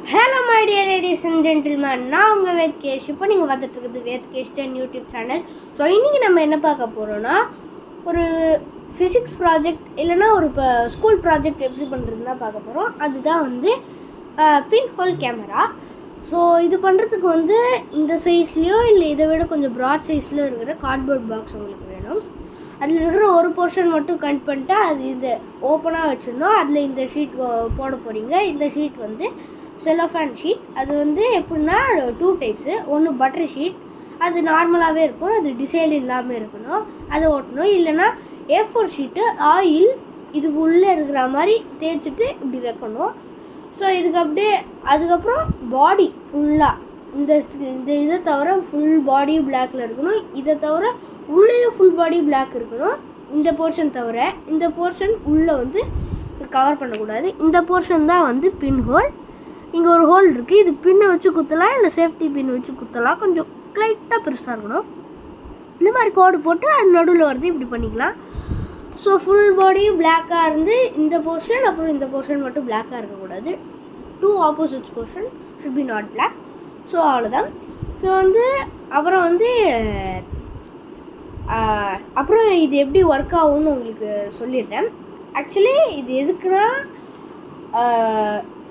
Hello my dear ladies and gentlemen, நான் உங்கள் வேத்கேஷ். இப்போ நீங்கள் பார்த்துட்டு இருக்குது வேத்கேஷ் யூடியூப் சேனல். ஸோ இன்றைக்கி நம்ம என்ன பார்க்க போகிறோன்னா, ஒரு ஃபிசிக்ஸ் ப்ராஜெக்ட் இல்லைனா ஒரு இப்போ ஸ்கூல் ப்ராஜெக்ட் எப்படி பண்ணுறதுன்னு தான் பார்க்க போகிறோம். அதுதான் வந்து பின் ஹோல் கேமரா. ஸோ இது பண்ணுறதுக்கு வந்து இந்த சைஸ்லேயோ இல்லை இதை விட கொஞ்சம் ப்ராட் சைஸ்லேயோ இருக்கிற கார்ட்போர்ட் பாக்ஸ் உங்களுக்கு வேணும். அதில் இருக்கிற ஒரு போர்ஷன் மட்டும் கட் பண்ணிட்டு அது இந்த ஓப்பனாக வச்சுருந்தோம். அதில் இந்த ஷீட் போட போகிறீங்க. இந்த ஷீட் வந்து செலோஃபேன் ஷீட். அது வந்து எப்படின்னா 2 டைப்ஸு. ஒன்று பட்டர் ஷீட், அது நார்மலாகவே இருக்கும், அது டிசைன் இல்லாமல் இருக்கணும், அதை ஓட்டணும். இல்லைன்னா A4 ஷீட்டு ஆயில் இதுக்கு உள்ளே இருக்கிற மாதிரி தேய்ச்சிட்டு இப்படி வைக்கணும். ஸோ இதுக்கு அப்படியே அதுக்கப்புறம் பாடி ஃபுல்லாக இந்த இதை தவிர ஃபுல் பாடியும் பிளாக்கில் இருக்கணும். இதை தவிர உள்ளேயும் ஃபுல் பாடி பிளாக் இருக்கணும். இந்த போர்ஷன் தவிர இந்த போர்ஷன் உள்ளே வந்து கவர் பண்ணக்கூடாது. இந்த போர்ஷன் தான் வந்து பின் ஹோல். இங்கே ஒரு ஹோல் இருக்குது, இது பின்னை வச்சு குத்தலாம் இல்லை சேஃப்டி பின் வச்சு குத்தலாம். கொஞ்சம் லைட்டாக பெருசாக இருக்கணும். இந்த மாதிரி கோடு போட்டு அது நடுவில் வருது இப்படி பண்ணிக்கலாம். ஸோ ஃபுல் பாடியும் பிளாக்காக இருந்து இந்த போர்ஷன் அப்புறம் இந்த போர்ஷன் மட்டும் பிளாக்காக இருக்கக்கூடாது. 2 opposites portion should be not black. So அவ்வளோதான். ஸோ வந்து அப்புறம் வந்து அப்புறம் இது எப்படி ஒர்க் ஆகும்னு உங்களுக்கு சொல்லிடுறேன். ஆக்சுவலி இது எதுக்குன்னா,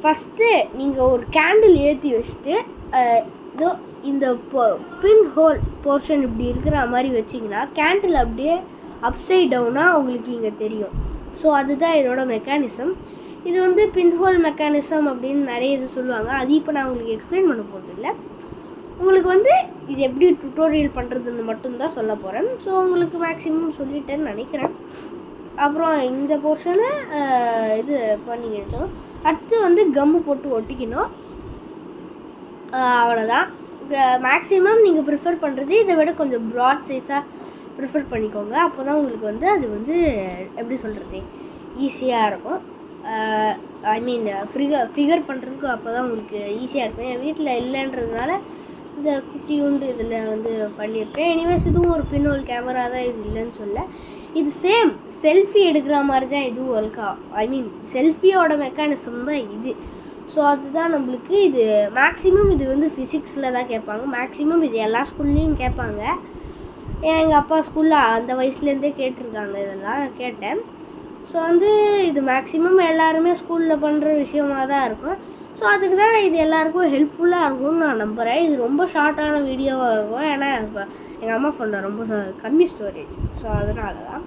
ஃபஸ்ட்டு நீங்கள் ஒரு கேண்டில் ஏற்றி வச்சுட்டு இதோ இந்த பின் ஹோல் போர்ஷன் இப்படி இருக்கிற மாதிரி வச்சிங்கன்னா கேண்டில் அப்படியே அப்சைட் டவுனாக உங்களுக்கு இங்கே தெரியும். ஸோ அதுதான் இதோட மெக்கானிசம். இது வந்து பின்ஹோல் மெக்கானிசம் அப்படின்னு நிறைய இது சொல்லுவாங்க. அது இப்போ நான் உங்களுக்கு எக்ஸ்பிளைன் பண்ண போகிறதில்ல. உங்களுக்கு வந்து இது எப்படி டுட்டோரியல் பண்ணுறதுன்னு மட்டும்தான் சொல்ல போகிறேன். ஸோ உங்களுக்கு மேக்ஸிமம் சொல்லிட்டேன்னு நினைக்கிறேன். அப்புறம் இந்த போர்ஷனை இது பண்ணிக்கிட்டோம். அடுத்து வந்து கம்மு போட்டு ஒட்டிக்கணும். அவ்வளோதான். மேக்ஸிமம் நீங்கள் ப்ரிஃபர் பண்ணுறது இதை விட கொஞ்சம் ப்ராட் சைஸாக ப்ரிஃபர் பண்ணிக்கோங்க. அப்போ தான் உங்களுக்கு வந்து அது வந்து எப்படி சொல்கிறது ஈஸியாக இருக்கும். ஐ மீன் ஃபிகர் பண்ணுறதுக்கு அப்போ தான் உங்களுக்கு ஈஸியாக இருக்கும். என் வீட்டில் இல்லைன்றதுனால இந்த குட்டி உண்டு இதில் வந்து பண்ணியிருக்கேன். எனிவேஸ் இதுவும் ஒரு பின் ஹோல் கேமரா தான், இது இல்லைன்னு சொல்ல. இது சேம் செல்ஃபி எடுக்கிற மாதிரி தான் இதுவும் ஒர்க்கா. ஐ மீன் செல்ஃபியோட மெக்கானிசம் தான் இது. ஸோ அதுதான் நம்மளுக்கு இது மேக்ஸிமம் இது வந்து ஃபிசிக்ஸில் தான் கேட்பாங்க. மேக்ஸிமம் இது எல்லா ஸ்கூல்லேயும் கேட்பாங்க. எங்கள் அப்பா ஸ்கூலில் அந்த வயசுலேருந்தே கேட்டிருக்காங்க, இதெல்லாம் கேட்டேன். ஸோ வந்து இது மேக்ஸிமம் எல்லாருமே ஸ்கூலில் பண்ணுற விஷயமாக தான் இருக்கும். ஸோ அதுக்கு தான் இது எல்லாேருக்கும் ஹெல்ப்ஃபுல்லாக இருக்கும்னு நான் நம்புகிறேன். இது ரொம்ப ஷார்ட்டான வீடியோவாக இருக்கும். ஏன்னா இப்போ எங்கள் அம்மா ஃபோனில் ரொம்ப கம்மி ஸ்டோரேஜ். ஸோ அதனால தான்.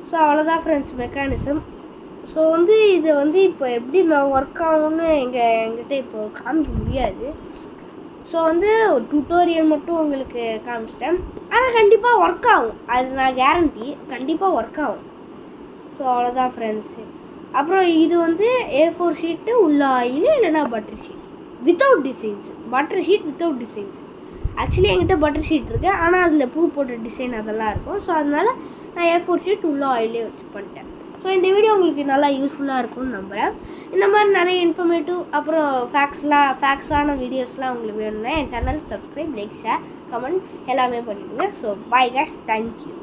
ஸோ அவ்வளோதான் ஃப்ரெண்ட்ஸ் மெக்கானிசம். ஸோ வந்து இதை வந்து இப்போ எப்படி நான் ஒர்க் ஆகும்னு எங்கிட்ட இப்போ காமிக்க முடியாது. ஸோ வந்து ஒரு டுட்டோரியல் மட்டும் உங்களுக்கு காமிச்சிட்டேன். ஆனால் கண்டிப்பாக ஒர்க் ஆகும், அது நான் கேரண்டி, கண்டிப்பாக ஒர்க் ஆகும். ஸோ அவ்வளோதான் ஃப்ரெண்ட்ஸு. அப்புறம் இது வந்து A4 ஷீட்டு உள்ள ஆயில் இல்லைனா butter sheet without designs. Butter sheet without designs. Actually என்கிட்ட பட்டர் ஷீட் இருக்குது, ஆனால் அதில் பூ போட்ட டிசைன் அதெல்லாம் இருக்கும். ஸோ அதனால் நான் A4 ஷீட் உள்ள ஆயிலே வச்சு பண்ணிட்டேன். ஸோ இந்த வீடியோ உங்களுக்கு நல்லா யூஸ்ஃபுல்லாக இருக்கும்னு நம்புகிறேன். இந்த மாதிரி நிறைய இன்ஃபர்மேட்டிவ் அப்புறம் ஃபேக்ட்ஸான வீடியோஸ்லாம் உங்களுக்கு வேணும்னா என் channel subscribe, like, share, comment எல்லாமே பண்ணிவிடுங்க. So bye guys, thank you.